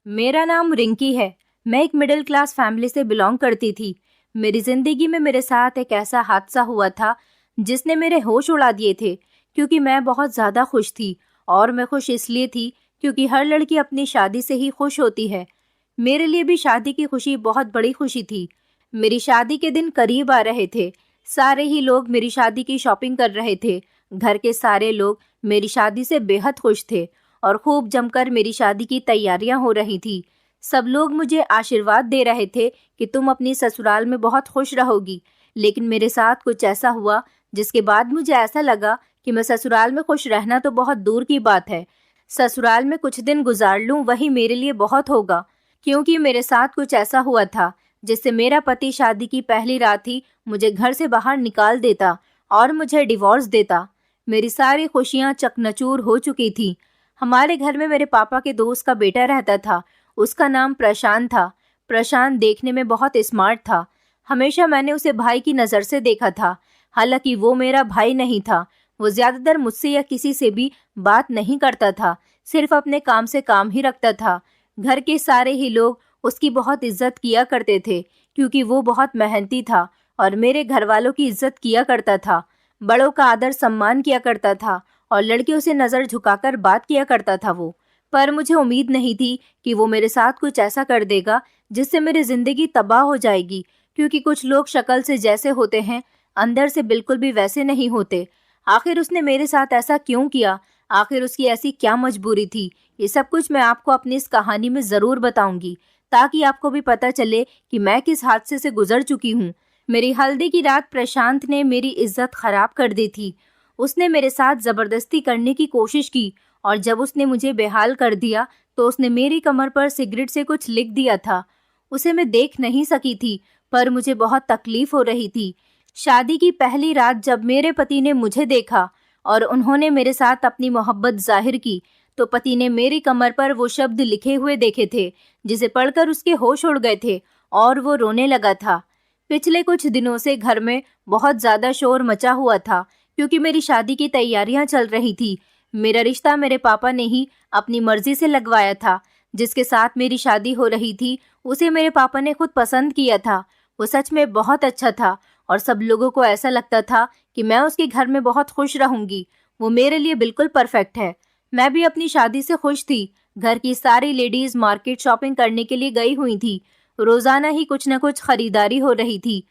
मेरा नाम रिंकी है। मैं एक मिडिल क्लास फैमिली से बिलोंग करती थी। मेरी जिंदगी में मेरे साथ एक ऐसा हादसा हुआ था जिसने मेरे होश उड़ा दिए थे, क्योंकि मैं बहुत ज़्यादा खुश थी। और मैं खुश इसलिए थी क्योंकि हर लड़की अपनी शादी से ही खुश होती है। मेरे लिए भी शादी की खुशी बहुत बड़ी खुशी थी। मेरी शादी के दिन करीब आ रहे थे। सारे ही लोग मेरी शादी की शॉपिंग कर रहे थे। घर के सारे लोग मेरी शादी से बेहद खुश थे और खूब जमकर मेरी शादी की तैयारियां हो रही थी। सब लोग मुझे आशीर्वाद दे रहे थे कि तुम अपनी ससुराल में बहुत खुश रहोगी। लेकिन मेरे साथ कुछ ऐसा हुआ जिसके बाद मुझे ऐसा लगा कि मैं ससुराल में खुश रहना तो बहुत दूर की बात है। ससुराल में कुछ दिन गुजार लूं वही मेरे लिए बहुत होगा, क्योंकि मेरे साथ कुछ ऐसा हुआ था जिससे मेरा पति शादी की पहली रात ही मुझे घर से बाहर निकाल देता और मुझे डिवोर्स देता। मेरी सारी खुशियां चकनाचूर हो चुकी थी। हमारे घर में मेरे पापा के दोस्त का बेटा रहता था। उसका नाम प्रशांत था। प्रशांत देखने में बहुत स्मार्ट था। हमेशा मैंने उसे भाई की नज़र से देखा था। हालांकि वो मेरा भाई नहीं था। वो ज्यादातर मुझसे या किसी से भी बात नहीं करता था, सिर्फ अपने काम से काम ही रखता था। घर के सारे ही लोग उसकी बहुत इज्जत किया करते थे, क्योंकि वो बहुत मेहनती था और मेरे घर वालों की इज्जत किया करता था। बड़ों का आदर सम्मान किया करता था और लड़कियों से नज़र झुकाकर बात किया करता था वो। पर मुझे उम्मीद नहीं थी कि वो मेरे साथ कुछ ऐसा कर देगा जिससे मेरी जिंदगी तबाह हो जाएगी, क्योंकि कुछ लोग शक्ल से जैसे होते हैं अंदर से बिल्कुल भी वैसे नहीं होते। आखिर उसने मेरे साथ ऐसा क्यों किया? आखिर उसकी ऐसी क्या मजबूरी थी? ये सब कुछ मैं आपको अपनी इस कहानी में ज़रूर बताऊंगी, ताकि आपको भी पता चले कि मैं किस हादसे से गुजर चुकी हूँ। मेरी हल्दी की रात प्रशांत ने मेरी इज्जत खराब कर दी थी। उसने मेरे साथ ज़बरदस्ती करने की कोशिश की और जब उसने मुझे बेहाल कर दिया तो उसने मेरी कमर पर सिगरेट से कुछ लिख दिया था। उसे मैं देख नहीं सकी थी, पर मुझे बहुत तकलीफ हो रही थी। शादी की पहली रात जब मेरे पति ने मुझे देखा और उन्होंने मेरे साथ अपनी मोहब्बत जाहिर की, तो पति ने मेरी कमर पर वो शब्द लिखे हुए देखे थे जिसे पढ़कर उसके होश उड़ गए थे और वो रोने लगा था। पिछले कुछ दिनों से घर में बहुत ज़्यादा शोर मचा हुआ था, क्योंकि मेरी शादी की तैयारियां चल रही थी। मेरा रिश्ता मेरे पापा ने ही अपनी मर्जी से लगवाया था। जिसके साथ मेरी शादी हो रही थी उसे मेरे पापा ने खुद पसंद किया था। वो सच में बहुत अच्छा था और सब लोगों को ऐसा लगता था कि मैं उसके घर में बहुत खुश रहूंगी। वो मेरे लिए बिल्कुल परफेक्ट है। मैं भी अपनी शादी से खुश थी। घर की सारी लेडीज मार्केट शॉपिंग करने के लिए गई हुई थी। रोजाना ही कुछ न कुछ खरीदारी हो रही थी।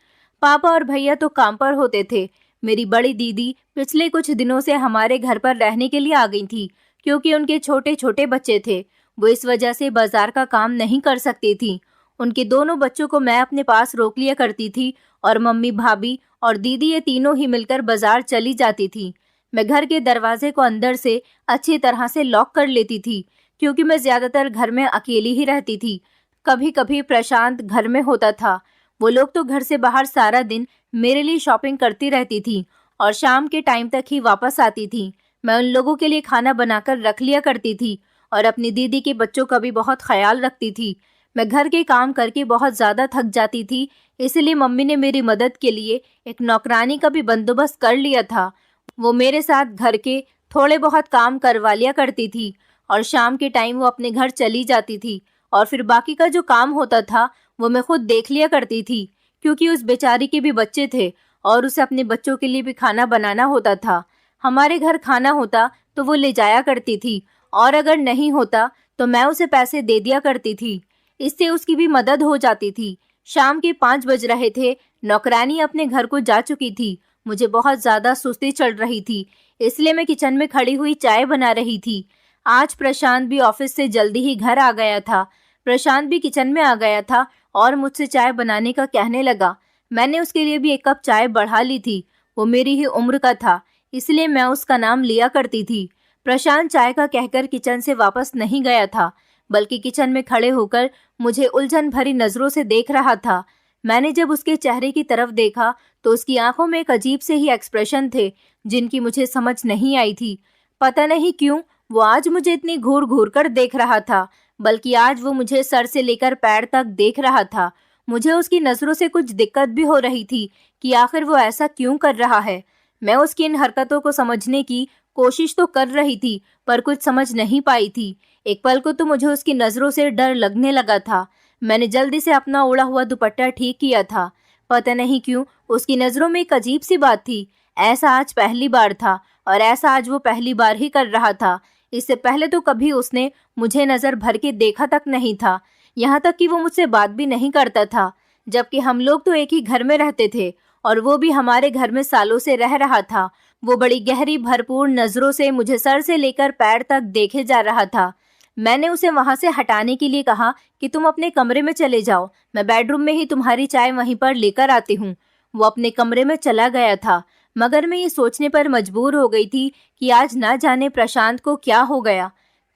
पापा और भैया तो काम पर होते थे। मेरी बड़ी दीदी पिछले कुछ दिनों से हमारे घर पर रहने के लिए आ गई थी, क्योंकि उनके छोटे छोटे बच्चे थे। वो इस वजह से बाजार का काम नहीं कर सकती थी। उनके दोनों बच्चों को मैं अपने पास रोक लिया करती थी और मम्मी, भाभी और दीदी ये तीनों ही मिलकर बाजार चली जाती थी। मैं घर के दरवाजे को अंदर से अच्छी तरह से लॉक कर लेती थी, क्योंकि मैं ज्यादातर घर में अकेली ही रहती थी। कभी कभी प्रशांत घर में होता था। वो लोग तो घर से बाहर सारा दिन मेरे लिए शॉपिंग करती रहती थी और शाम के टाइम तक ही वापस आती थी। मैं उन लोगों के लिए खाना बनाकर रख लिया करती थी और अपनी दीदी के बच्चों का भी बहुत ख्याल रखती थी। मैं घर के काम करके बहुत ज़्यादा थक जाती थी, इसलिए मम्मी ने मेरी मदद के लिए एक नौकरानी का भी बंदोबस्त कर लिया था। वो मेरे साथ घर के थोड़े बहुत काम करवा लिया करती थी और शाम के टाइम वो अपने घर चली जाती थी और फिर बाकी का जो काम होता था वो मैं खुद देख लिया करती थी, क्योंकि उस बेचारी के भी बच्चे थे और उसे अपने बच्चों के लिए भी खाना बनाना होता था। हमारे घर खाना होता तो वो ले जाया करती थी और अगर नहीं होता तो मैं उसे पैसे दे दिया करती थी। इससे उसकी भी मदद हो जाती थी। शाम के 5 बज रहे थे। नौकरानी अपने घर को जा चुकी थी। मुझे बहुत ज्यादा सुस्ती चढ़ रही थी, इसलिए मैं किचन में खड़ी हुई चाय बना रही थी। आज प्रशांत भी ऑफिस से जल्दी ही घर आ गया था। प्रशांत भी किचन में आ गया था और मुझसे चाय बनाने का कहने लगा। मैंने उसके लिए भी 1 कप चाय बढ़ा ली थी। वो मेरी ही उम्र का था, इसलिए मैं उसका नाम लिया करती थी। प्रशांत चाय का कहकर किचन से वापस नहीं गया था, बल्कि किचन में खड़े होकर मुझे उलझन भरी नजरों से देख रहा था। मैंने जब उसके चेहरे की तरफ देखा तो उसकी आंखों में एक अजीब से ही एक्सप्रेशन थे जिनकी मुझे समझ नहीं आई थी। पता नहीं क्यों वो आज मुझे इतनी घूर घूर कर देख रहा था, बल्कि आज वो मुझे सर से लेकर पैर तक देख रहा था। मुझे उसकी नजरों से कुछ दिक्कत भी हो रही थी कि आखिर वो ऐसा क्यों कर रहा है। मैं उसकी इन हरकतों को समझने की कोशिश तो कर रही थी, पर कुछ समझ नहीं पाई थी। एक पल को तो मुझे उसकी नज़रों से डर लगने लगा था। मैंने जल्दी से अपना उड़ा हुआ दुपट्टा ठीक किया था। पता नहीं क्यों उसकी नज़रों में एक अजीब सी बात थी। ऐसा आज पहली बार था और ऐसा आज वो पहली बार ही कर रहा था। इससे पहले तो कभी उसने मुझे नज़र भर के देखा तक नहीं था। यहाँ तक कि वो मुझसे बात भी नहीं करता था, जबकि हम लोग तो एक ही घर में रहते थे और वो भी हमारे घर में सालों से रह रहा था। वो बड़ी गहरी भरपूर नज़रों से मुझे सर से लेकर पैर तक देखे जा रहा था। मैंने उसे वहां से हटाने के लिए कहा कि तुम अपने कमरे में चले जाओ, मैं बेडरूम में ही तुम्हारी चाय वहीं पर लेकर आती हूँ। वो अपने कमरे में चला गया था, मगर मैं ये सोचने पर मजबूर हो गई थी कि आज ना जाने प्रशांत को क्या हो गया।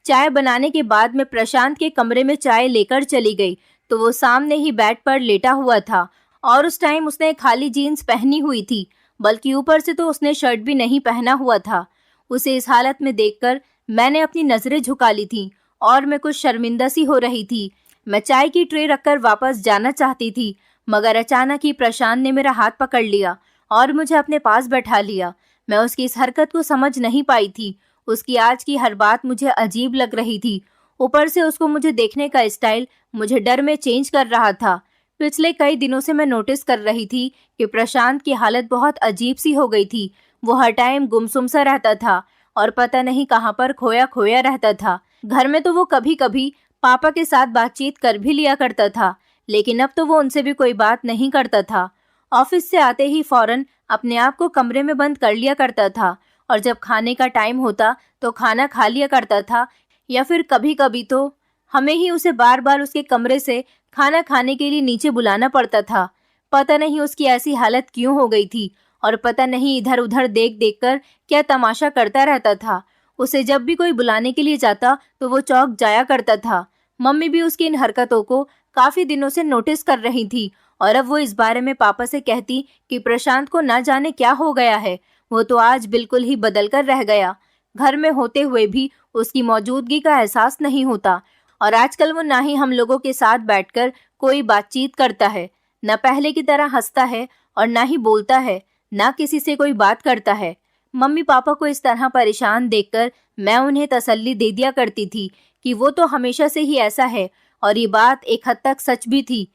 चाय बनाने के बाद मैं प्रशांत के कमरे में चाय लेकर चली गई तो वो सामने ही बेड पर लेटा हुआ था और उस टाइम उसने खाली जीन्स पहनी हुई थी, बल्कि ऊपर से तो उसने शर्ट भी नहीं पहना हुआ था। उसे इस हालत में देखकर मैंने अपनी नजरें झुका ली थी और मैं कुछ शर्मिंदा सी हो रही थी। मैं चाय की ट्रे रखकर वापस जाना चाहती थी, मगर अचानक ही प्रशांत ने मेरा हाथ पकड़ लिया और मुझे अपने पास बैठा लिया। मैं उसकी इस हरकत को समझ नहीं पाई थी। उसकी आज की हर बात मुझे अजीब लग रही थी। ऊपर से उसको मुझे देखने का स्टाइल मुझे डर में चेंज कर रहा था। पिछले कई दिनों से मैं नोटिस कर रही थी कि प्रशांत की हालत बहुत अजीब सी हो गई थी। वो हर टाइम गुमसुम सा रहता था और पता नहीं कहाँ पर खोया खोया रहता था। घर में तो वो कभी कभी पापा के साथ बातचीत कर भी लिया करता था, लेकिन अब तो वो उनसे भी कोई बात नहीं करता था। ऑफिस से आते ही फौरन अपने आप को कमरे में बंद कर लिया करता था और जब खाने का टाइम होता तो खाना खा लिया करता था, या फिर कभी कभी तो हमें ही उसे बार बार उसके कमरे से खाना खाने के लिए नीचे बुलाना पड़ता था। पता नहीं उसकी ऐसी हालत क्यों हो गई थी और पता नहीं इधर उधर देख देख कर क्या तमाशा करता रहता था। उसे जब भी कोई बुलाने के लिए जाता तो वो चौंक जाया करता था। मम्मी भी उसकी इन हरकतों को काफी दिनों से नोटिस कर रही थी और अब वो इस बारे में पापा से कहती कि प्रशांत को ना जाने क्या हो गया है। वो तो आज बिल्कुल ही बदल कर रह गया। घर में होते हुए भी उसकी मौजूदगी का एहसास नहीं होता और आजकल वो ना ही हम लोगों के साथ बैठकर कोई बातचीत करता है, न पहले की तरह हंसता है और ना ही बोलता है, ना किसी से कोई बात करता है। मम्मी पापा को इस तरह परेशान देखकर मैं उन्हें तसल्ली दे दिया करती थी कि वो तो हमेशा से ही ऐसा है और ये बात एक हद तक सच भी थी।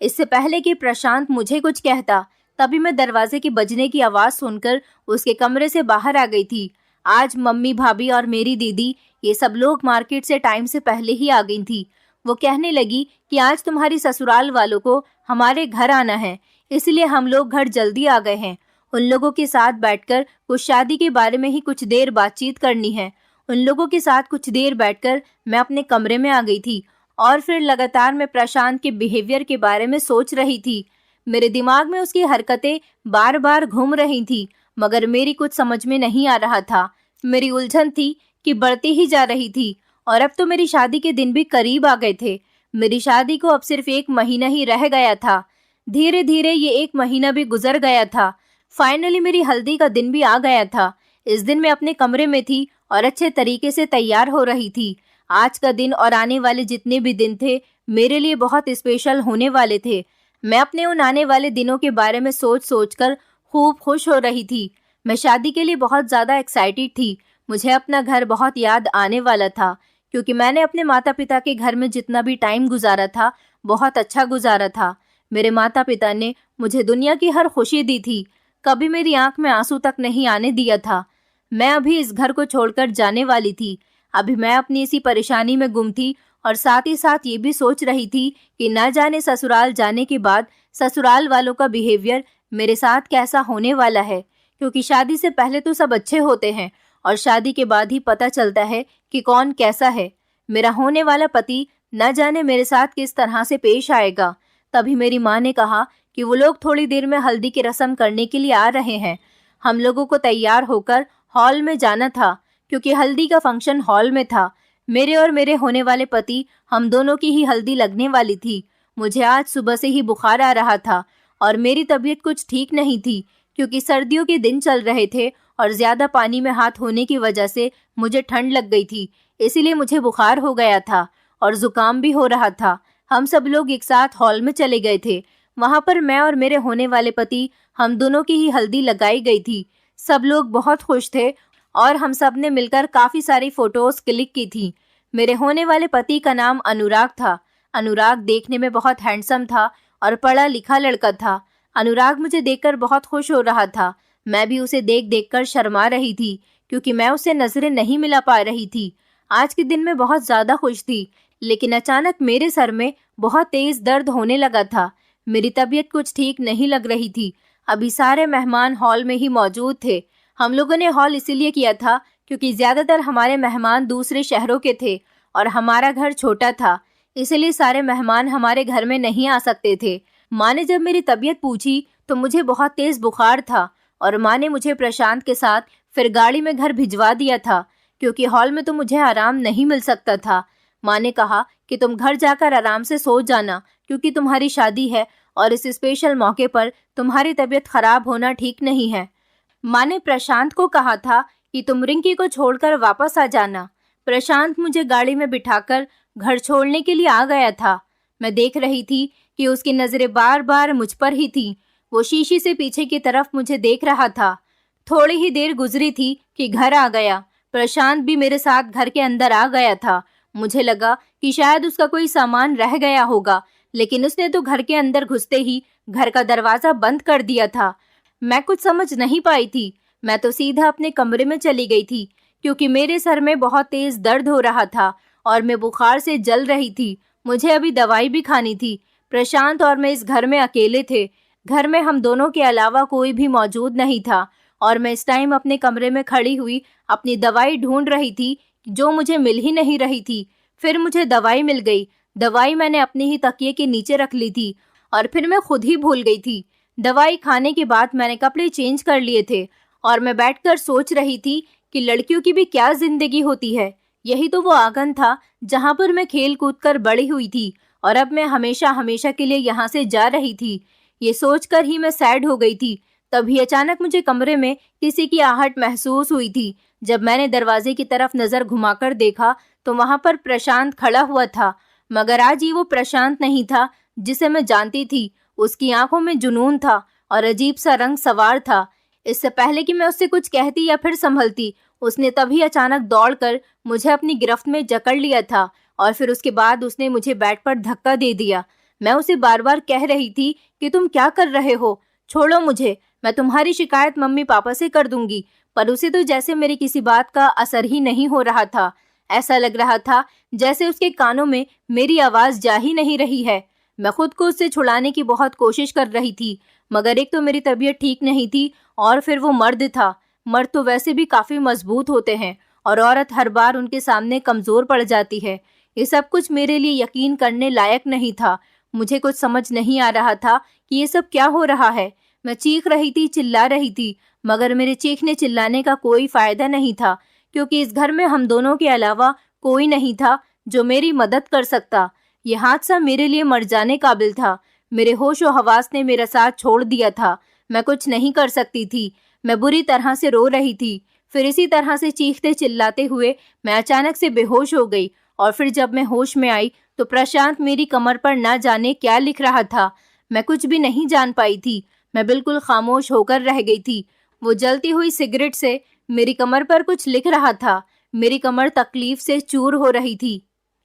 इससे पहले कि प्रशांत मुझे कुछ कहता, तभी मैं दरवाजे के बजने की आवाज़ सुनकर उसके कमरे से बाहर आ गई थी। आज मम्मी भाभी और मेरी दीदी ये सब लोग मार्केट से टाइम से पहले ही आ गई थी। वो कहने लगी कि आज तुम्हारी ससुराल वालों को हमारे घर आना है, इसलिए हम लोग घर जल्दी आ गए हैं। उन लोगों के साथ बैठकर कुछ शादी के बारे में ही कुछ देर बातचीत करनी है। उन लोगों के साथ कुछ देर बैठकर मैं अपने कमरे में आ गई थी और फिर लगातार मैं प्रशांत के बिहेवियर के बारे में सोच रही थी। मेरे दिमाग में उसकी हरकतें बार बार घूम रही थी, मगर मेरी कुछ समझ में नहीं आ रहा था। मेरी उलझन थी कि बढ़ती ही जा रही थी और अब तो मेरी शादी के दिन भी करीब आ गए थे। मेरी शादी को अब सिर्फ 1 महीना ही रह गया था। धीरे धीरे ये 1 महीना भी गुजर गया था। फाइनली मेरी हल्दी का दिन भी आ गया था। इस दिन मैं अपने कमरे में थी और अच्छे तरीके से तैयार हो रही थी। आज का दिन और आने वाले जितने भी दिन थे मेरे लिए बहुत स्पेशल होने वाले थे। मैं अपने उन आने वाले दिनों के बारे में सोच सोच कर खूब खुश हो रही थी। मैं शादी के लिए बहुत ज़्यादा एक्साइटेड थी। मुझे अपना घर बहुत याद आने वाला था, क्योंकि मैंने अपने माता पिता के घर में जितना भी टाइम गुजारा था बहुत अच्छा गुजारा था। मेरे माता पिता ने मुझे दुनिया की हर खुशी दी थी, कभी मेरी आंख में आंसू तक नहीं आने दिया था। मैं अभी इस घर को छोड़कर जाने वाली थी। अभी मैं अपनी इसी परेशानी में गुम थी और साथ ही साथ ये भी सोच रही थी कि न जाने ससुराल जाने के बाद ससुराल वालों का बिहेवियर मेरे साथ कैसा होने वाला है, क्योंकि शादी से पहले तो सब अच्छे होते हैं और शादी के बाद ही पता चलता है कि कौन कैसा है। मेरा होने वाला पति न जाने मेरे साथ किस तरह से पेश आएगा। तभी मेरी माँ ने कहा कि वो लोग थोड़ी देर में हल्दी की रस्म करने के लिए आ रहे हैं। हम लोगों को तैयार होकर हॉल में जाना था, क्योंकि हल्दी का फंक्शन हॉल में था। मेरे और मेरे होने वाले पति, हम दोनों की ही हल्दी लगने वाली थी। मुझे आज सुबह से ही बुखार आ रहा था और मेरी तबीयत कुछ ठीक नहीं थी, क्योंकि सर्दियों के दिन चल रहे थे और ज्यादा पानी में हाथ होने की वजह से मुझे ठंड लग गई थी। इसीलिए मुझे बुखार हो गया था और जुकाम भी हो रहा था। हम सब लोग एक साथ हॉल में चले गए थे। वहां पर मैं और मेरे होने वाले पति, हम दोनों की ही हल्दी लगाई गई थी। सब लोग बहुत खुश थे और हम सब ने मिलकर काफी सारी फोटोज क्लिक की थी। मेरे होने वाले पति का नाम अनुराग था। अनुराग देखने में बहुत हैंडसम था और पढ़ा लिखा लड़का था। अनुराग मुझे देखकर बहुत खुश हो रहा था। मैं भी उसे देख देख कर शर्मा रही थी क्योंकि मैं उससे नजरें नहीं मिला पा रही थी। आज के दिन मैं बहुत ज्यादा खुश थी, लेकिन अचानक मेरे सर में बहुत तेज दर्द होने लगा था। मेरी तबीयत कुछ ठीक नहीं लग रही थी। अभी सारे मेहमान हॉल में ही मौजूद थे। हम लोगों ने हॉल इसीलिए किया था क्योंकि ज्यादातर हमारे मेहमान दूसरे शहरों के थे और हमारा घर छोटा था, इसलिए सारे मेहमान हमारे घर में नहीं आ सकते थे। माँ ने जब मेरी तबीयत पूछी तो मुझे बहुत तेज बुखार था और माँ ने मुझे प्रशांत के साथ फिर गाड़ी में घर भिजवा दिया था क्योंकि हॉल में तो मुझे आराम नहीं मिल सकता था। माँ ने कहा कि तुम घर जाकर आराम से सो जाना क्योंकि तुम्हारी शादी है और इस स्पेशल मौके पर तुम्हारी तबीयत खराब होना ठीक नहीं है। माँ ने प्रशांत को कहा था कि तुम रिंकी को छोड़कर वापस आ जाना। प्रशांत मुझे गाड़ी में बिठाकर घर छोड़ने के लिए आ गया था। मैं देख रही थी कि उसकी नजरें बार बार मुझ पर ही थीं। वो शीशी से पीछे की तरफ मुझे देख रहा था। थोड़ी ही देर गुजरी थी कि घर आ गया। प्रशांत भी मेरे साथ घर के अंदर आ गया था। मुझे लगा कि शायद उसका कोई सामान रह गया होगा, लेकिन उसने तो घर के अंदर घुसते ही घर का दरवाजा बंद कर दिया था। मैं कुछ समझ नहीं पाई थी। मैं तो सीधा अपने कमरे में चली गई थी क्योंकि मेरे सर में बहुत तेज दर्द हो रहा था और मैं बुखार से जल रही थी। मुझे अभी दवाई भी खानी थी। प्रशांत और मैं इस घर में अकेले थे। घर में हम दोनों के अलावा कोई भी मौजूद नहीं था और मैं इस टाइम अपने कमरे में खड़ी हुई अपनी दवाई ढूंढ रही थी जो मुझे मिल ही नहीं रही थी। फिर मुझे दवाई मिल गई। दवाई मैंने अपने ही तकिए के नीचे रख ली थी और फिर मैं खुद ही भूल गई थी। दवाई खाने के बाद मैंने कपड़े चेंज कर लिए थे और मैं बैठकर सोच रही थी कि लड़कियों की भी क्या जिंदगी होती है। यही तो वो आंगन था जहां पर मैं खेल कूद कर बड़ी हुई थी और अब मैं हमेशा हमेशा के लिए यहाँ से जा रही थी। ये सोचकर ही मैं सैड हो गई थी। तभी अचानक मुझे कमरे में किसी की आहट महसूस हुई थी। जब मैंने दरवाजे की तरफ नजर घुमाकर देखा तो वहां पर प्रशांत खड़ा हुआ था, मगर आज ये वो प्रशांत नहीं था जिसे मैं जानती थी। उसकी आंखों में जुनून था और अजीब सा रंग सवार था। इससे पहले कि मैं उससे कुछ कहती या फिर संभलती, उसने तभी अचानक दौड़कर मुझे अपनी गिरफ्त में जकड़ लिया था और फिर उसके बाद उसने मुझे बेड पर धक्का दे दिया। मैं उसे बार बार कह रही थी कि तुम क्या कर रहे हो, छोड़ो मुझे, मैं तुम्हारी शिकायत मम्मी पापा से कर दूंगी। पर उसे तो जैसे मेरी किसी बात का असर ही नहीं हो रहा था। ऐसा लग रहा था जैसे उसके कानों में मेरी आवाज जा ही नहीं रही है। मैं खुद को उससे छुड़ाने की बहुत कोशिश कर रही थी, मगर एक तो मेरी तबीयत ठीक नहीं थी और फिर वो मर्द था। मर्द तो वैसे भी काफी मजबूत होते हैं और औरत हर बार उनके सामने कमजोर पड़ जाती है। ये सब कुछ मेरे लिए यकीन करने लायक नहीं था। मुझे कुछ समझ नहीं आ रहा था कि ये सब क्या हो रहा है। मैं चीख रही थी, चिल्ला रही थी, मगर मेरे चीखने चिल्लाने का कोई फायदा नहीं था क्योंकि इस घर में हम दोनों के अलावा कोई नहीं था जो मेरी मदद कर सकता। यह हादसा मेरे लिए मर जाने काबिल था। मेरे होश और हवास ने मेरा साथ छोड़ दिया था। मैं कुछ नहीं कर सकती थी। मैं बुरी तरह से रो रही थी। फिर इसी तरह से चीखते चिल्लाते हुए मैं अचानक से बेहोश हो गई और फिर जब मैं होश में आई तो प्रशांत मेरी कमर पर ना जाने क्या लिख रहा था। मैं कुछ भी नहीं जान पाई थी। मैं बिल्कुल खामोश होकर रह गई थी। वो जलती हुई सिगरेट से मेरी कमर पर कुछ लिख रहा था। मेरी कमर तकलीफ से चूर हो रही थी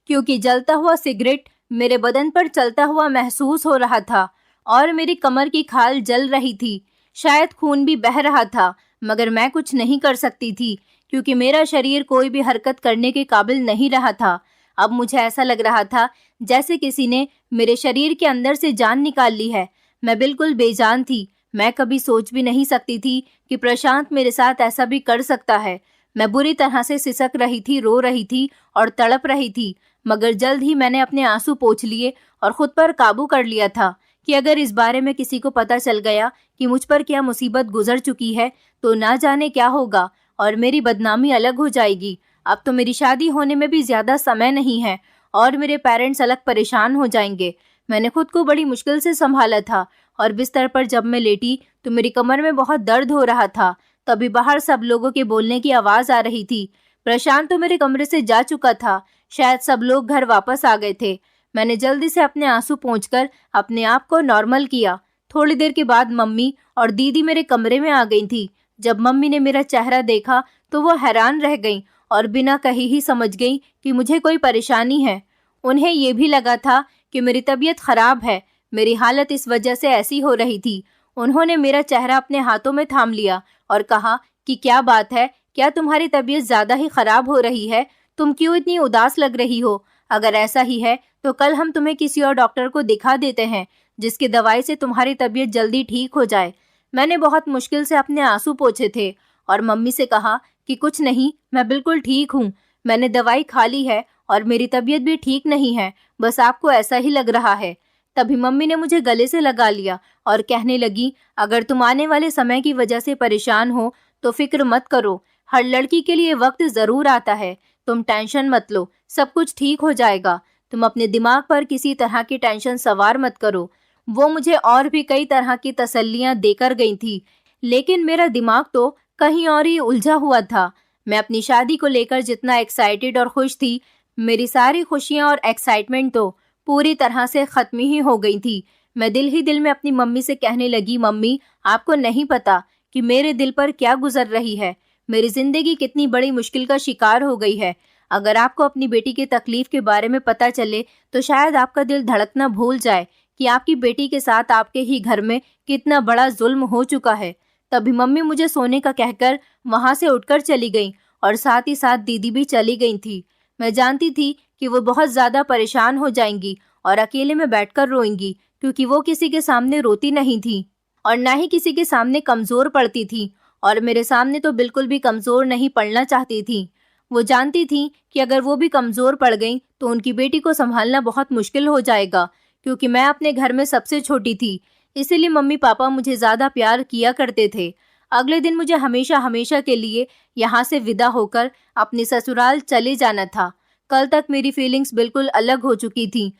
क्योंकि जलता हुआ सिगरेट मेरे बदन पर चलता हुआ महसूस हो रहा था और मेरी कमर की खाल जल रही थी। शायद खून भी बह रहा था, मगर मैं कुछ नहीं कर सकती थी क्योंकि मेरा शरीर कोई भी हरकत करने के काबिल नहीं रहा था। अब मुझे ऐसा लग रहा था जैसे किसी ने मेरे शरीर के अंदर से जान निकाल ली है। मैं बिल्कुल बेजान थी। मैं कभी सोच भी नहीं सकती थी कि प्रशांत मेरे साथ ऐसा भी कर सकता है। मैं बुरी तरह से सिसक रही थी, रो रही थी और तड़प रही थी, मगर जल्द ही मैंने अपने आंसू पोंछ लिए और खुद पर काबू कर लिया था कि अगर इस बारे में किसी को पता चल गया कि मुझ पर क्या मुसीबत गुजर चुकी है तो ना जाने क्या होगा और मेरी बदनामी अलग हो जाएगी। अब तो मेरी शादी होने में भी ज्यादा समय नहीं है और मेरे पेरेंट्स अलग परेशान हो जाएंगे। मैंने खुद को बड़ी मुश्किल से संभाला था और बिस्तर पर जब मैं लेटी तो मेरी कमर में बहुत दर्द हो रहा था। तभी बाहर सब लोगों के बोलने की आवाज आ रही थी। प्रशांत तो मेरे कमरे से जा चुका था। शायद सब लोग घर वापस आ गए थे। मैंने जल्दी से अपने आंसू पोंछकर अपने आप को नॉर्मल किया। थोड़ी देर के बाद मम्मी और दीदी मेरे कमरे में आ गई थी। जब मम्मी ने मेरा चेहरा देखा तो वो हैरान रह गईं और बिना कही ही समझ गई कि मुझे कोई परेशानी है। उन्हें ये भी लगा था कि मेरी तबीयत खराब है, मेरी हालत इस वजह से ऐसी हो रही थी। उन्होंने मेरा चेहरा अपने हाथों में थाम लिया और कहा कि क्या बात है, क्या तुम्हारी तबीयत ज़्यादा ही खराब हो रही है? तुम क्यों इतनी उदास लग रही हो? अगर ऐसा ही है तो कल हम तुम्हें किसी और डॉक्टर को दिखा देते हैं, जिसकी दवाई से तुम्हारी तबीयत जल्दी ठीक हो जाए। मैंने बहुत मुश्किल से अपने आंसू पोंछे थे और मम्मी से कहा कि कुछ नहीं, मैं बिल्कुल ठीक हूँ। मैंने दवाई खा ली है और मेरी तबीयत भी ठीक नहीं है, बस आपको ऐसा ही लग रहा है। तभी मम्मी ने मुझे गले से लगा लिया और कहने लगी, अगर तुम आने वाले समय की वजह से परेशान हो तो फिक्र मत करो, हर लड़की के लिए वक्त ज़रूर आता है। तुम टेंशन मत लो, सब कुछ ठीक हो जाएगा। तुम अपने दिमाग पर किसी तरह की टेंशन सवार मत करो। वो मुझे और भी कई तरह की तसल्लियां देकर गई थी, लेकिन मेरा दिमाग तो कहीं और ही उलझा हुआ था। मैं अपनी शादी को लेकर जितना एक्साइटेड और खुश थी, मेरी सारी खुशियां और एक्साइटमेंट तो पूरी तरह से खत्म ही हो गई थी। मैं दिल ही दिल में अपनी मम्मी से कहने लगी, मम्मी आपको नहीं पता कि मेरे दिल पर क्या गुजर रही है। मेरी जिंदगी कितनी बड़ी मुश्किल का शिकार हो गई है। अगर आपको अपनी बेटी की तकलीफ के बारे में पता चले तो शायद आपका दिल धड़कना भूल जाए कि आपकी बेटी के साथ आपके ही घर में कितना बड़ा जुल्म हो चुका है। तभी मम्मी मुझे सोने का कहकर वहां से उठकर चली गई और साथ ही साथ दीदी भी चली गई थी। मैं जानती थी कि वो बहुत ज्यादा परेशान हो जाएंगी और अकेले में बैठकर रोएंगी, क्योंकि वो किसी के सामने रोती नहीं थी और ना ही किसी के सामने कमजोर पड़ती थी, और मेरे सामने तो बिल्कुल भी कमजोर नहीं पड़ना चाहती थी। वो जानती थी कि अगर वो भी कमजोर पड़ गई तो उनकी बेटी को संभालना बहुत मुश्किल हो जाएगा, क्योंकि मैं अपने घर में सबसे छोटी थी। इसीलिए मम्मी पापा मुझे ज्यादा प्यार किया करते थे। अगले दिन मुझे हमेशा हमेशा के लिए यहाँ से विदा होकर अपने ससुराल चले जाना था। कल तक मेरी फीलिंग्स बिल्कुल अलग हो चुकी थी।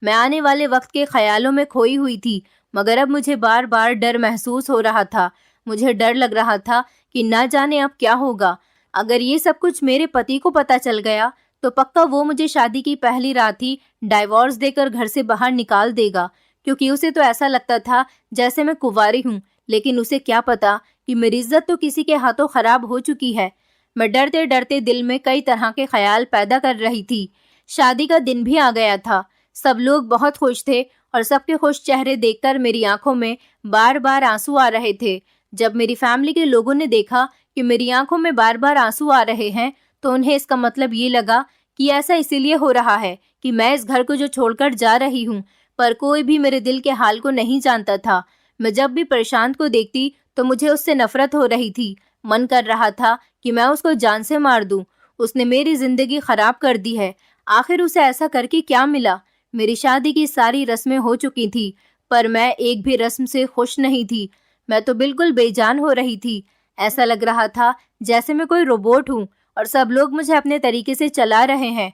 मैं आने वाले वक्त के ख्यालों में खोई हुई थी, मगर अब मुझे बार बार डर महसूस हो रहा था। मुझे डर लग रहा था कि ना जाने अब क्या होगा। अगर ये सब कुछ मेरे पति को पता चल गया तो पक्का वो मुझे शादी की पहली रात ही डाइवोर्स देकर घर से बाहर निकाल देगा, क्योंकि उसे तो ऐसा लगता था जैसे मैं कुंवारी हूँ। लेकिन उसे क्या पता कि मेरी इज्जत तो किसी के हाथों खराब हो चुकी है। मैं डरते डरते दिल में कई तरह के ख्याल पैदा कर रही थी। शादी का दिन भी आ गया था। सब लोग बहुत खुश थे और सबके खुश चेहरे देखकर मेरी आंखों में बार बार आंसू आ रहे थे। जब मेरी फैमिली के लोगों ने देखा कि मेरी आंखों में बार बार आंसू आ रहे हैं तो उन्हें इसका मतलब ये लगा कि ऐसा इसीलिए हो रहा है कि मैं इस घर को जो छोड़कर जा रही हूँ। पर कोई भी मेरे दिल के हाल को नहीं जानता था। मैं जब भी प्रशांत को देखती तो मुझे उससे नफरत हो रही थी। मन कर रहा था कि मैं उसको जान से मार दूं। उसने मेरी जिंदगी खराब कर दी है। आखिर उसे ऐसा करके क्या मिला? मेरी शादी की सारी रस्में हो चुकी थी, पर मैं एक भी रस्म से खुश नहीं थी। मैं तो बिल्कुल बेजान हो रही थी। ऐसा लग रहा था जैसे मैं कोई रोबोट हूँ और सब लोग मुझे अपने तरीके से चला रहे हैं।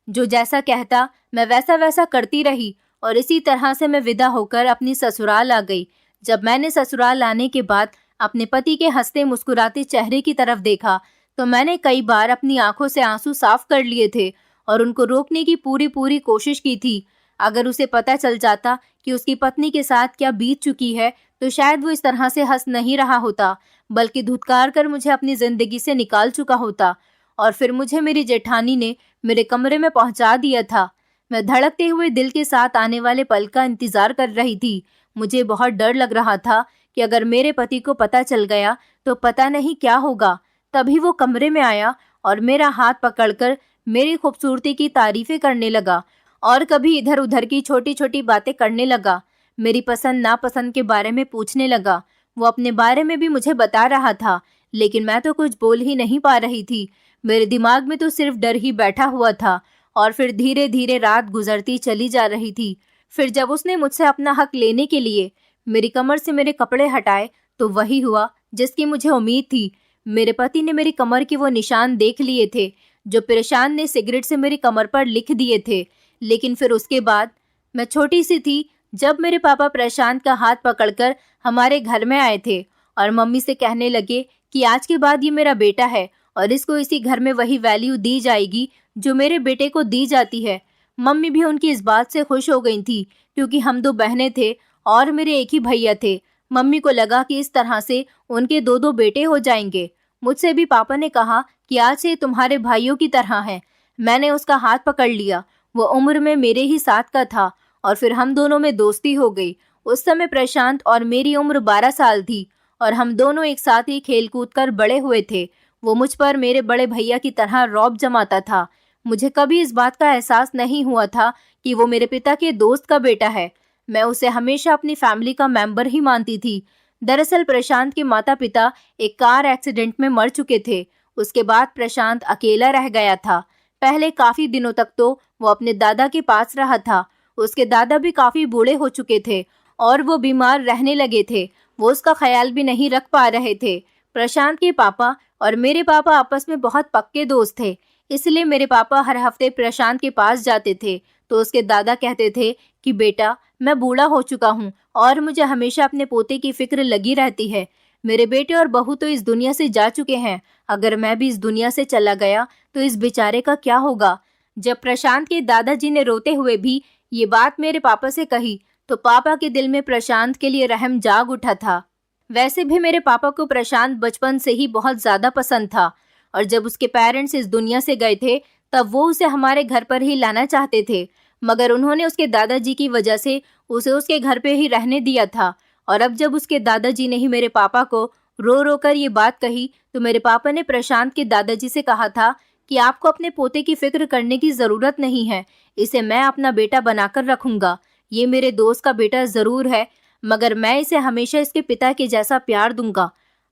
जो जैसा कहता मैं वैसा वैसा करती रही और इसी तरह से मैं विदा होकर अपनी ससुराल आ गई। जब मैंने ससुराल आने के बाद अपने पति के हंसते मुस्कुराते चेहरे की तरफ देखा तो मैंने कई बार अपनी आंखों से आंसू साफ कर लिए थे और उनको रोकने की पूरी पूरी कोशिश की थी। अगर उसे पता चल जाता कि उसकी पत्नी के साथ क्या बीत चुकी है तो शायद वो इस तरह से हंस नहीं रहा होता, बल्कि धुतकार कर मुझे अपनी जिंदगी से निकाल चुका होता। और फिर मुझे मेरी जेठानी ने मेरे कमरे में पहुंचा दिया था। मैं धड़कते हुए दिल के साथ आने वाले पल का इंतजार कर रही थी। मुझे बहुत डर लग रहा था कि अगर मेरे पति को पता चल गया तो पता नहीं क्या होगा। तभी वो कमरे में आया और मेरा हाथ पकड़कर मेरी खूबसूरती की तारीफें करने लगा और कभी इधर उधर की छोटी छोटी बातें करने लगा। मेरी पसंद नापसंद के बारे में पूछने लगा। वो अपने बारे में भी मुझे बता रहा था, लेकिन मैं तो कुछ बोल ही नहीं पा रही थी। मेरे दिमाग में तो सिर्फ डर ही बैठा हुआ था। और फिर धीरे धीरे रात गुजरती चली जा रही थी। फिर जब उसने मुझसे अपना हक लेने के लिए मेरी कमर से मेरे कपड़े हटाए तो वही हुआ जिसकी मुझे उम्मीद थी। मेरे पति ने मेरी कमर के वो निशान देख लिए थे जो प्रशांत ने सिगरेट से मेरी कमर पर लिख दिए थे। लेकिन फिर उसके बाद मैं छोटी सी थी जब मेरे पापा प्रशांत का हाथ पकड़कर हमारे घर में आए थे और मम्मी से कहने लगे कि आज के बाद ये मेरा बेटा है और इसको इसी घर में वही वैल्यू दी जाएगी जो मेरे बेटे को दी जाती है। मम्मी भी उनकी इस बात से खुश हो गई थी, क्योंकि हम दो बहनें थे और मेरे एक ही भैया थे। मम्मी को लगा कि इस तरह से उनके दो दो बेटे हो जाएंगे। मुझसे भी पापा ने कहा कि आज से तुम्हारे भाइयों की तरह है। मैंने उसका हाथ पकड़ लिया। वो उम्र में मेरे ही साथ का था और फिर हम दोनों में दोस्ती हो गई। उस समय प्रशांत और मेरी उम्र 12 साल थी और हम दोनों एक साथ ही खेल कूद कर बड़े हुए थे। वो मुझ पर मेरे बड़े भैया की तरह रौब जमाता था। मुझे कभी इस बात का एहसास नहीं हुआ था कि वो मेरे पिता के दोस्त का बेटा है। मैं उसे हमेशा अपनी फैमिली का मेंबर ही मानती थी। दरअसल प्रशांत के माता पिता एक कार एक्सीडेंट में मर चुके थे। उसके बाद प्रशांत अकेला रह गया था। पहले काफी दिनों तक तो वो अपने दादा के पास रहा था। उसके दादा भी काफी बूढ़े हो चुके थे और वो बीमार रहने लगे थे। वो उसका ख्याल भी नहीं रख पा रहे थे। प्रशांत के पापा और मेरे पापा आपस में बहुत पक्के दोस्त थे, इसलिए मेरे पापा हर हफ्ते प्रशांत के पास जाते थे। तो उसके दादा कहते थे कि बेटा, मैं बूढ़ा हो चुका हूँ और मुझे हमेशा अपने पोते की फिक्र लगी रहती है। मेरे बेटे और बहू तो इस दुनिया से जा चुके हैं। अगर मैं भी इस दुनिया से चला गया तो इस बेचारे का क्या होगा। जब प्रशांत के दादाजी ने रोते हुए भी ये बात मेरे पापा से कही तो पापा के दिल में प्रशांत के लिए रहम जाग उठा था। वैसे भी मेरे पापा को प्रशांत बचपन से ही बहुत ज्यादा पसंद था और जब उसके पेरेंट्स इस दुनिया से गए थे तब वो उसे हमारे घर पर ही लाना चाहते थे, मगर उन्होंने उसके दादाजी की वजह से उसे उसके घर पे ही रहने दिया था। और अब जब उसके दादाजी ने ही मेरे पापा को रो रो कर ये बात कही तो मेरे पापा ने प्रशांत के दादाजी से कहा था कि आपको अपने पोते की फिक्र करने की जरूरत नहीं है, इसे मैं अपना बेटा बनाकर रखूंगा। ये मेरे दोस्त का बेटा जरूर है, मगर मैं इसे हमेशा इसके पिता के जैसा प्यार दूंगा।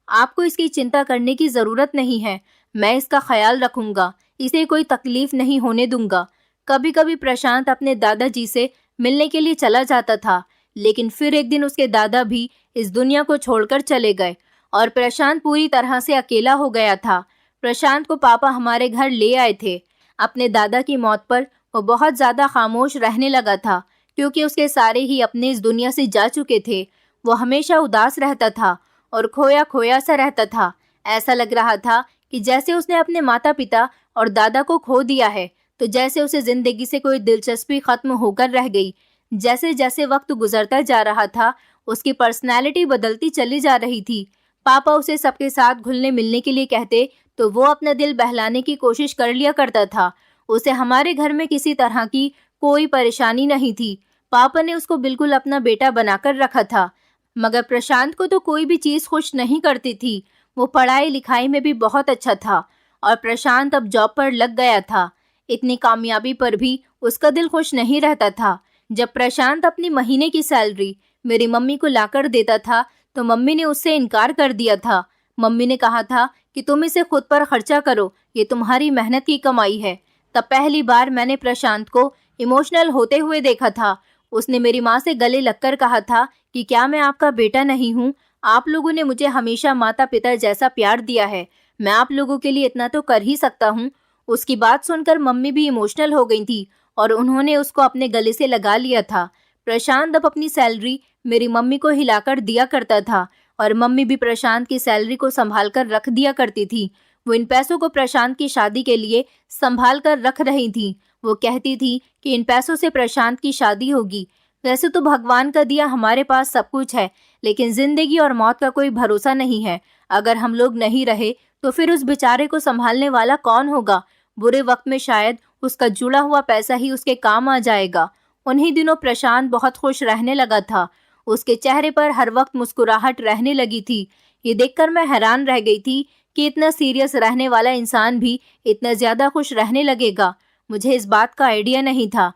आपको इसकी चिंता करने की जरूरत नहीं है। मैं इसका ख्याल रखूंगा, इसे कोई तकलीफ नहीं होने दूंगा। कभी कभी प्रशांत अपने दादाजी से मिलने के लिए चला जाता था, लेकिन फिर एक दिन उसके दादा भी इस दुनिया को छोड़कर चले गए और प्रशांत पूरी तरह से अकेला हो गया था। प्रशांत को पापा हमारे घर ले आए थे। अपने दादा की मौत पर वो बहुत ज्यादा खामोश रहने लगा था, क्योंकि उसके सारे ही अपने इस दुनिया से जा चुके थे। वो हमेशा उदास रहता था और खोया खोया सा रहता था। ऐसा लग रहा था कि जैसे उसने अपने माता पिता और दादा को खो दिया है, तो जैसे उसे जिंदगी से कोई दिलचस्पी खत्म होकर रह गई। जैसे जैसे वक्त गुजरता जा रहा था उसकी पर्सनैलिटी बदलती चली जा रही थी। पापा उसे सबके साथ घुलने मिलने के लिए कहते तो वो अपना दिल बहलाने की कोशिश कर लिया करता था। उसे हमारे घर में किसी तरह की कोई परेशानी नहीं थी। पापा ने उसको बिल्कुल अपना बेटा बनाकर रखा था, मगर प्रशांत को तो कोई भी चीज खुश नहीं करती थी। वो पढ़ाई लिखाई में भी बहुत अच्छा था और प्रशांत अब जॉब पर लग गया था। इतनी कामयाबी पर भी उसका दिल खुश नहीं रहता था। जब प्रशांत अपनी महीने की सैलरी मेरी मम्मी को लाकर देता था तो मम्मी ने उससे इनकार कर दिया था। मम्मी ने कहा था कि तुम इसे खुद पर खर्चा करो, ये तुम्हारी मेहनत की कमाई है। तब पहली बार मैंने प्रशांत को इमोशनल होते हुए देखा था। उसने मेरी माँ से गले लगकर कहा था कि क्या मैं आपका बेटा नहीं हूँ? आप लोगों ने मुझे हमेशा माता पिता जैसा प्यार दिया है, मैं आप लोगों के लिए इतना तो कर ही सकता हूँ। उसकी बात सुनकर मम्मी भी इमोशनल हो गई थी और उन्होंने उसको अपने गले से लगा लिया था। प्रशांत अब अपनी सैलरी मेरी मम्मी को हिलाकर दिया करता था और मम्मी भी प्रशांत की सैलरी को संभाल कर रख दिया करती थी। वो इन पैसों को प्रशांत की शादी के लिए संभाल कर रख रही थी। वो कहती थी कि इन पैसों से प्रशांत की शादी होगी। वैसे तो भगवान का दिया हमारे पास सब कुछ है, लेकिन जिंदगी और मौत का कोई भरोसा नहीं है। अगर हम लोग नहीं रहे तो फिर उस बेचारे को संभालने वाला कौन होगा? बुरे वक्त में शायद उसका जुड़ा हुआ पैसा ही उसके काम आ जाएगा। उन्हीं दिनों प्रशांत बहुत खुश रहने लगा था। उसके चेहरे पर हर वक्त मुस्कुराहट रहने लगी थी। ये देखकर मैं हैरान रह गई थी कि इतना सीरियस रहने वाला इंसान भी इतना ज्यादा खुश रहने लगेगा। मुझे इस बात का आइडिया नहीं था।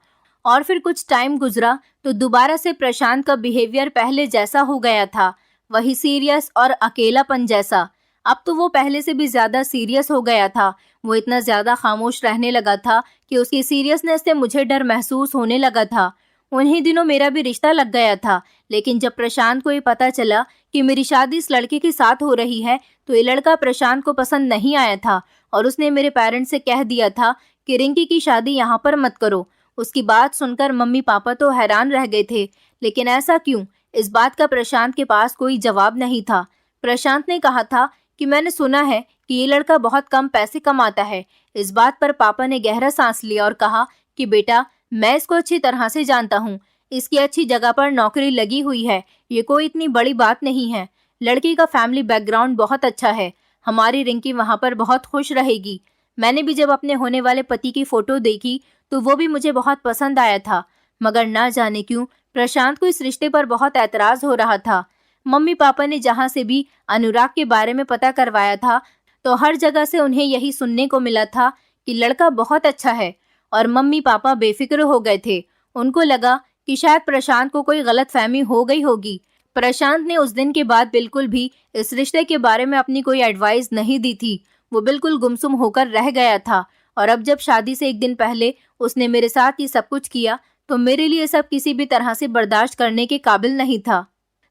और फिर कुछ टाइम गुजरा तो दोबारा से प्रशांत का बिहेवियर पहले जैसा हो गया था, वही सीरियस और अकेलापन जैसा। अब तो वो पहले से भी ज्यादा सीरियस हो गया था। वो इतना ज्यादा खामोश रहने लगा था कि उसकी सीरियसनेस से मुझे डर महसूस होने लगा था। उन्हीं दिनों मेरा भी रिश्ता लग गया था, लेकिन जब प्रशांत को ये पता चला कि मेरी शादी इस लड़के के साथ हो रही है तो ये लड़का प्रशांत को पसंद नहीं आया था और उसने मेरे पेरेंट्स से कह दिया था कि रिंकी की शादी यहाँ पर मत करो। उसकी बात सुनकर मम्मी पापा तो हैरान रह गए थे, लेकिन ऐसा क्यों? इस बात का प्रशांत के पास कोई जवाब नहीं था। प्रशांत ने कहा था कि मैंने सुना है कि ये लड़का बहुत कम पैसे कमाता है। इस बात पर पापा ने गहरा सांस लिया और कहा कि बेटा, मैं इसको अच्छी तरह से जानता हूँ। इसकी अच्छी जगह पर नौकरी लगी हुई है, ये कोई इतनी बड़ी बात नहीं है। लड़की का फैमिली बैकग्राउंड बहुत अच्छा है। हमारी रिंकी वहाँ पर बहुत खुश रहेगी। मैंने भी जब अपने होने वाले पति की फोटो देखी तो वो भी मुझे बहुत पसंद आया था, मगर ना जाने क्यों प्रशांत को इस रिश्ते पर बहुत ऐतराज हो रहा था। मम्मी पापा ने जहाँ से भी अनुराग के बारे में पता करवाया था तो हर जगह से उन्हें यही सुनने को मिला था कि लड़का बहुत अच्छा है, और मम्मी पापा बेफिक्र हो गए थे। उनको लगा कि शायद प्रशांत को कोई गलतफहमी हो गई होगी। प्रशांत ने उस दिन के बाद बिल्कुल भी इस रिश्ते के बारे में अपनी कोई एडवाइस नहीं दी थी। वो बिल्कुल गुमसुम होकर रह गया था, और अब जब शादी से एक दिन पहले उसने मेरे साथ ये सब कुछ किया तो मेरे लिए सब किसी भी तरह से बर्दाश्त करने के काबिल नहीं था।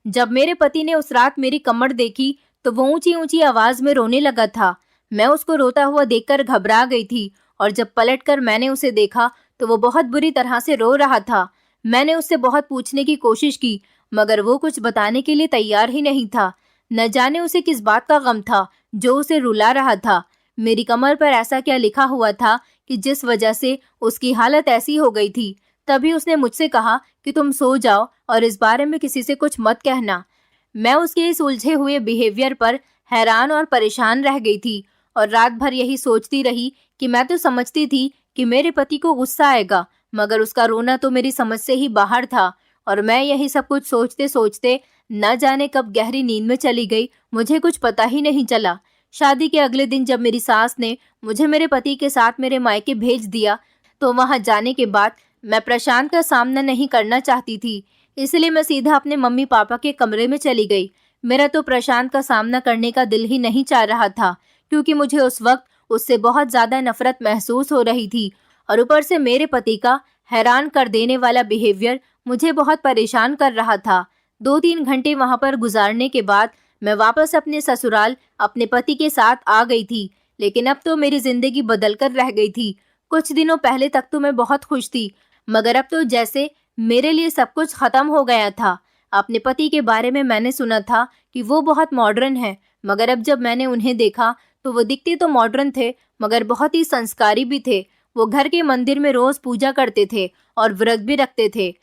जब मेरे पति ने उस रात मेरी कमर देखी तो वो ऊंची ऊंची आवाज में रोने लगा था। मैं उसको रोता हुआ देखकर घबरा गई थी, और जब पलटकर मैंने उसे देखा तो वो बहुत बुरी तरह से रो रहा था। मैंने उससे बहुत पूछने की कोशिश की, मगर वो कुछ बताने के लिए तैयार ही नहीं था। न जाने उसे किस बात का गम था जो उसे रुला रहा था। मेरी कमर पर ऐसा क्या लिखा हुआ था कि जिस वजह से उसकी हालत ऐसी हो गई थी। तभी उसने मुझसे कहा कि तुम सो जाओ और इस बारे में किसी से कुछ मत कहना। मैं उसके इस उलझे हुए बिहेवियर पर हैरान और परेशान रह गई थी, और रात भर यही सोचती रही कि मैं तो समझती थी कि मेरे पति को गुस्सा आएगा, मगर उसका रोना तो मेरी समझ से ही बाहर था। और मैं यही सब कुछ सोचते सोचते न जाने कब गहरी नींद में चली गई, मुझे कुछ पता ही नहीं चला। शादी के अगले दिन जब मेरी सास ने मुझे मेरे पति के साथ मेरे मायके भेज दिया तो वहां जाने के बाद मैं प्रशांत का सामना नहीं करना चाहती थी, इसलिए मैं सीधा अपने मम्मी पापा के कमरे में चली गई। मेरा तो प्रशांत का सामना करने का दिल ही नहीं चाह रहा था, क्योंकि मुझे उस वक्त उससे बहुत ज्यादा नफरत महसूस हो रही थी, और ऊपर से मेरे पति का हैरान कर देने वाला बिहेवियर मुझे बहुत परेशान कर रहा था। 2-3 घंटे वहां पर गुजारने के बाद मैं वापस अपने ससुराल अपने पति के साथ आ गई थी, लेकिन अब तो मेरी जिंदगी बदल कर रह गई थी। कुछ दिनों पहले तक तो मैं बहुत खुश थी, मगर अब तो जैसे मेरे लिए सब कुछ खत्म हो गया था। अपने पति के बारे में मैंने सुना था कि वो बहुत मॉडर्न है, मगर अब जब मैंने उन्हें देखा तो वो दिखते तो मॉडर्न थे, मगर बहुत ही संस्कारी भी थे। वो घर के मंदिर में रोज पूजा करते थे और व्रत भी रखते थे।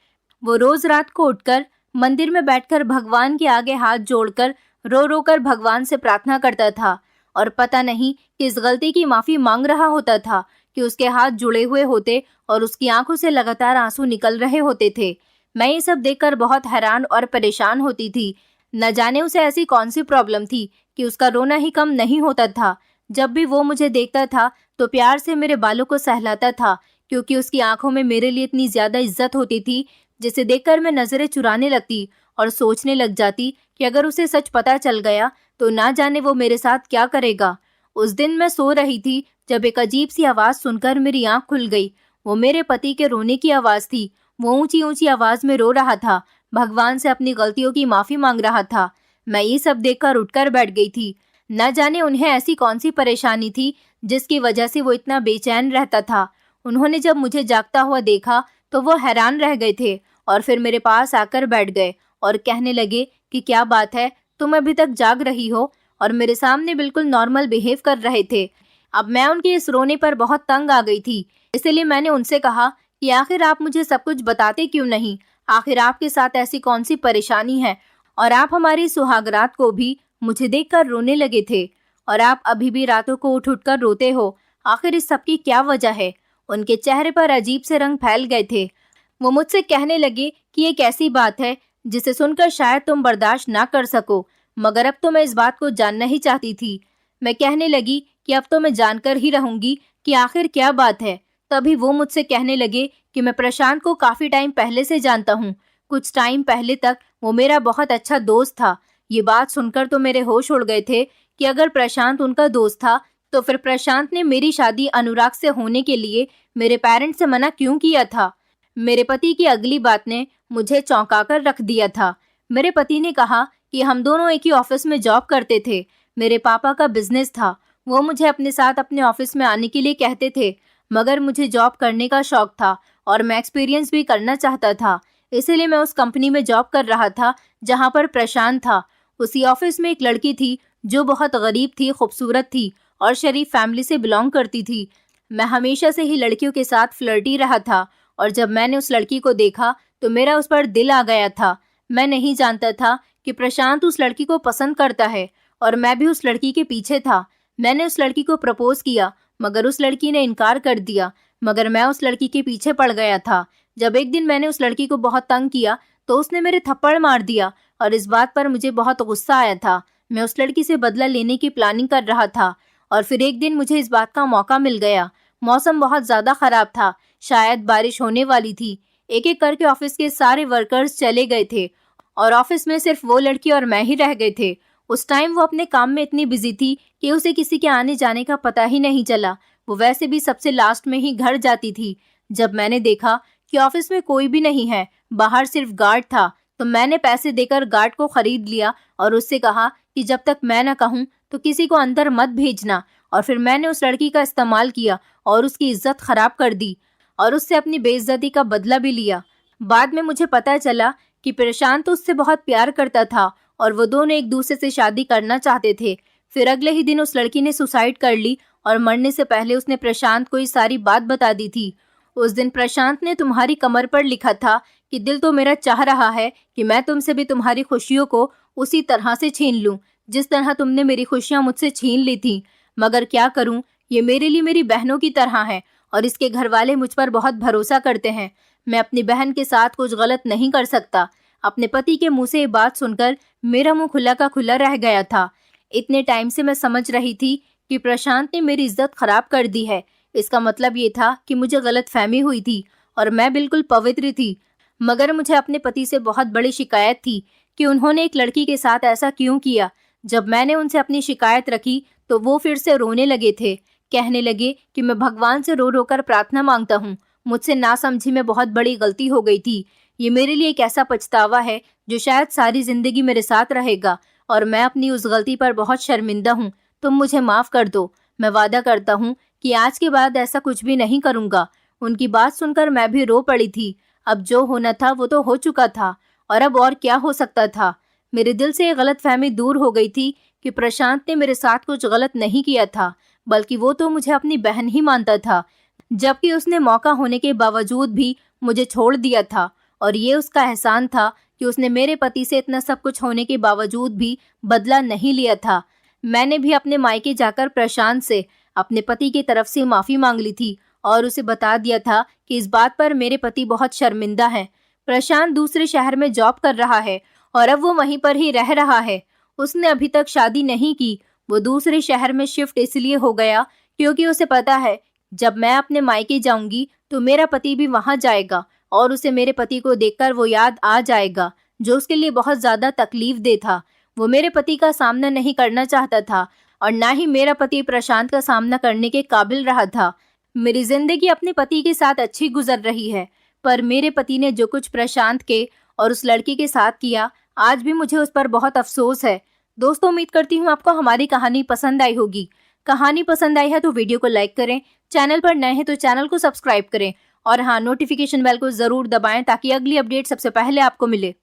वो रोज रात को उठकर मंदिर में बैठकर भगवान के आगे हाथ जोड़कर रो रो कर भगवान से प्रार्थना करता था, और पता नहीं किस गलती की माफी मांग रहा होता था कि उसके हाथ जुड़े हुए होते और उसकी आंखों से लगातार आंसू निकल रहे होते थे। मैं ये सब देखकर बहुत हैरान और परेशान होती थी। न जाने उसे ऐसी कौन सी प्रॉब्लम थी कि उसका रोना ही कम नहीं होता था। जब भी वो मुझे देखता था तो प्यार से मेरे बालों को सहलाता था, क्योंकि उसकी आंखों में मेरे लिए इतनी ज्यादा इज्जत होती थी, जिसे देखकर मैं नजरें चुराने लगती और सोचने लग जाती कि अगर उसे सच पता चल गया तो ना जाने वो मेरे साथ क्या करेगा। उस दिन मैं सो रही थी जब एक अजीब सी आवाज सुनकर मेरी आंख खुल गई। वो मेरे पति के रोने की आवाज थी। वो ऊंची ऊंची आवाज में रो रहा था, भगवान से अपनी गलतियों की माफी मांग रहा था। मैं ये सब देखकर उठकर बैठ गई थी। न जाने उन्हें ऐसी कौन सी परेशानी थी जिसकी वजह से वो इतना बेचैन रहता था। उन्होंने जब मुझे जागता हुआ देखा तो वो हैरान रह गए थे, और फिर मेरे पास आकर बैठ गए और कहने लगे कि क्या बात है, तुम अभी तक जाग रही हो, और मेरे सामने बिल्कुल नॉर्मल बिहेव कर रहे थे। अब मैं उनके इस रोने पर बहुत तंग आ गई थी, इसलिए मैंने उनसे कहा कि आखिर आप मुझे सब कुछ बताते क्यों नहीं? आखिर आपके साथ ऐसी कौन सी परेशानी है? और आप हमारी सुहागरात को भी मुझे देखकर रोने लगे थे, और आप अभी भी रातों को उठ उठ कर रोते हो। आखिर इस सब की क्या वजह है? उनके चेहरे पर अजीब से रंग फैल गए थे। वो मुझसे कहने लगे कि ये कैसी बात है जिसे सुनकर शायद तुम बर्दाश्त ना कर सको, मगर अब तो मैं इस बात को जानना ही चाहती थी। मैं कहने लगी कि अब तो मैं जानकर ही रहूंगी कि आखिर क्या बात है। तभी वो मुझसे कहने लगे कि मैं प्रशांत को काफी टाइम पहले से जानता हूँ। कुछ टाइम पहले तक वो मेरा बहुत अच्छा दोस्त था। ये बात सुनकर तो मेरे होश उड़ गए थे कि अगर प्रशांत उनका दोस्त था तो फिर प्रशांत ने मेरी शादी अनुराग से होने के लिए मेरे पेरेंट्स से मना क्यों किया था? मेरे पति की अगली बात ने मुझे चौंकाकर रख दिया था। मेरे पति ने कहा कि हम दोनों एक ही ऑफिस में जॉब करते थे। मेरे पापा का बिजनेस था। वो मुझे अपने साथ अपने ऑफिस में आने के लिए कहते थे, मगर मुझे जॉब करने का शौक था और मैं एक्सपीरियंस भी करना चाहता था, इसलिए मैं उस कंपनी में जॉब कर रहा था जहां पर प्रशांत था। उसी ऑफिस में एक लड़की थी जो बहुत गरीब थी, खूबसूरत थी और शरीफ फैमिली से बिलोंग करती थी। मैं हमेशा से ही लड़कियों के साथ फ्लर्टी रहा था, और जब मैंने उस लड़की को देखा तो मेरा उस पर दिल आ गया था। मैं नहीं जानता था कि प्रशांत उस लड़की को पसंद करता है, और मैं भी उस लड़की के पीछे था। मैंने उस लड़की को प्रपोज किया, मगर उस लड़की ने इनकार कर दिया। मगर मैं उस लड़की के पीछे पड़ गया था। जब एक दिन मैंने उस लड़की को बहुत तंग किया तो उसने मेरे थप्पड़ मार दिया और इस बात पर मुझे बहुत गुस्सा आया था। मैं उस लड़की से बदला लेने की प्लानिंग कर रहा था और फिर एक दिन मुझे इस बात का मौका मिल गया। मौसम बहुत ज्यादा खराब था, शायद बारिश होने वाली थी। एक एक करके ऑफिस के सारे वर्कर्स चले गए थे और ऑफिस में सिर्फ वो लड़की और मैं ही रह गए थे। उस टाइम वो अपने काम में इतनी बिजी थी कि उसे किसी के आने जाने का पता ही नहीं चला। वो वैसे भी सबसे लास्ट में ही घर जाती थी। जब मैंने देखा कि ऑफिस में कोई भी नहीं है, बाहर सिर्फ गार्ड था, तो मैंने पैसे देकर गार्ड को खरीद लिया और उससे कहा कि जब तक मैं न कहूँ तो किसी को अंदर मत भेजना। और फिर मैंने उस लड़की का इस्तेमाल किया और उसकी इज्जत खराब कर दी और उससे अपनी बेइज्जती का बदला भी लिया। बाद में मुझे पता चला कि प्रशांत उससे बहुत प्यार करता था और वो दोनों एक दूसरे से शादी करना चाहते थे। फिर अगले ही दिन उस लड़की ने सुसाइड कर ली और मरने से पहले उसने प्रशांत को ये सारी बात बता दी थी। उस दिन प्रशांत ने तुम्हारी कमर पर लिखा था कि दिल तो मेरा चाह रहा है कि मैं तुमसे भी तुम्हारी खुशियों को उसी तरह से छीन लूं जिस तरह तुमने मेरी खुशियां मुझसे छीन ली थी। मगर क्या करूं, ये मेरे लिए मेरी बहनों की तरह है और इसके घर वाले मुझ पर बहुत भरोसा करते हैं। मैं अपनी बहन के साथ कुछ गलत नहीं कर सकता। अपने पति के मुंह से ये बात सुनकर मेरा मुंह खुला का खुला रह गया था। इतने टाइम से मैं समझ रही थी कि प्रशांत ने मेरी इज्जत खराब कर दी है। इसका मतलब ये था कि मुझे गलतफहमी हुई थी और मैं बिल्कुल पवित्र थी। मगर मुझे अपने पति से बहुत बड़ी शिकायत थी कि उन्होंने एक लड़की के साथ ऐसा क्यों किया। जब मैंने उनसे अपनी शिकायत रखी तो वो फिर से रोने लगे थे। कहने लगे कि मैं भगवान से रो रो कर प्रार्थना मांगता हूँ। मुझसे नासमझी में बहुत बड़ी गलती हो गई थी। ये मेरे लिए एक ऐसा पछतावा है जो शायद सारी जिंदगी मेरे साथ रहेगा और मैं अपनी उस गलती पर बहुत शर्मिंदा हूँ। तुम मुझे माफ कर दो। मैं वादा करता हूँ कि आज के बाद ऐसा कुछ भी नहीं करूँगा। उनकी बात सुनकर मैं भी रो पड़ी थी। अब जो होना था वो तो हो चुका था और अब और क्या हो सकता था। मेरे दिल से ये गलतफहमी दूर हो गई थी कि प्रशांत ने मेरे साथ कुछ गलत नहीं किया था, बल्कि वो तो मुझे अपनी बहन ही मानता था, जबकि उसने मौका होने के बावजूद भी मुझे छोड़ दिया था। और ये उसका एहसान था कि उसने मेरे पति से इतना सब कुछ होने के बावजूद भी बदला नहीं लिया था। मैंने भी अपने मायके जाकर प्रशांत से अपने पति की तरफ से माफी मांग ली थी और उसे बता दिया था कि इस बात पर मेरे पति बहुत शर्मिंदा हैं। प्रशांत दूसरे शहर में जॉब कर रहा है और अब वो वहीं पर ही रह रहा है। उसने अभी तक शादी नहीं की। वो दूसरे शहर में शिफ्ट इसलिए हो गया क्योंकि उसे पता है जब मैं अपने मायके जाऊंगी तो मेरा पति भी वहां जाएगा और उसे मेरे पति को देखकर वो याद आ जाएगा जो उसके लिए बहुत ज्यादा तकलीफ दे था। वो मेरे पति का सामना नहीं करना चाहता था और ना ही मेरा पति प्रशांत का सामना करने के काबिल रहा था। मेरी जिंदगी अपने पति के साथ अच्छी गुजर रही है, पर मेरे पति ने जो कुछ प्रशांत के और उस लड़की के साथ किया, आज भी मुझे उस पर बहुत अफसोस है। दोस्तों, उम्मीद करती हूँ आपको हमारी कहानी पसंद आई होगी। कहानी पसंद आई है तो वीडियो को लाइक करें, चैनल पर नए हैं तो चैनल को सब्सक्राइब करें और हाँ, नोटिफिकेशन बेल को जरूर दबाएं ताकि अगली अपडेट सबसे पहले आपको मिले।